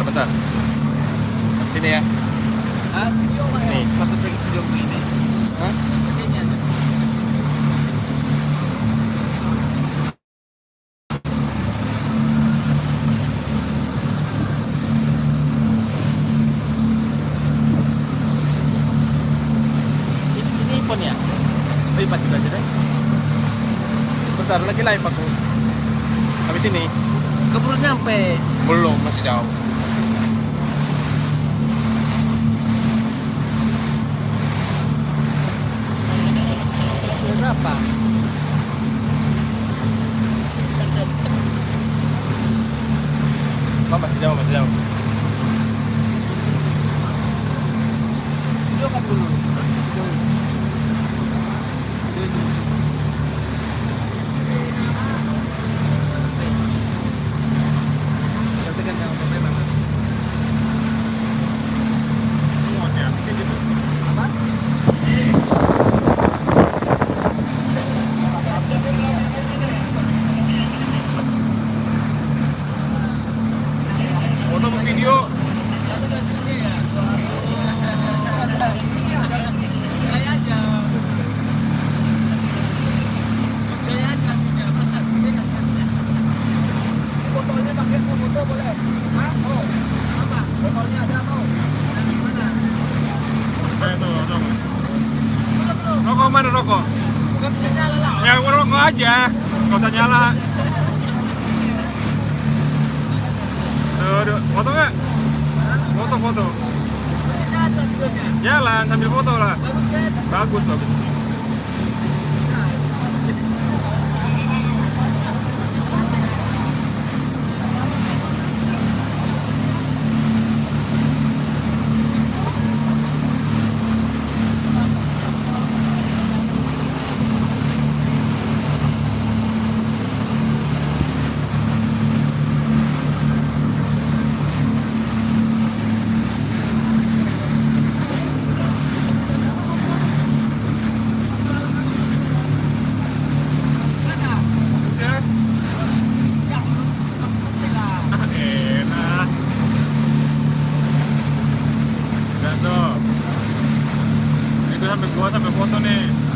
bentar. Sini ya. Hah? Nih. Satu video begini. Hah? Ini aja. Ini iPhone ya? Oh, iPad juga aja deh. Bentar lagi live aku. Habis ini Keburu nyampe. belum, masih jauh. Berapa? Oh, masih jauh, masih jauh. Video kan dulu. Cantikan yang memang. Apa? Foto mau video. Saya aja. Botolnya pakai foto boleh? Hah? Oh, apa? Botolnya ada mau? Dari mana? Belum. Rokok mana rokok? Bukan bisa nyala lah. Ya rokok aja, nggak usah nyala. Aduh, foto nggak? Foto. Nyala videonya. Jalan, sambil foto lah. Bagus kan? Bagus, bagus. Enak. Udah tuh. Itu sampai gua sampai foto nih.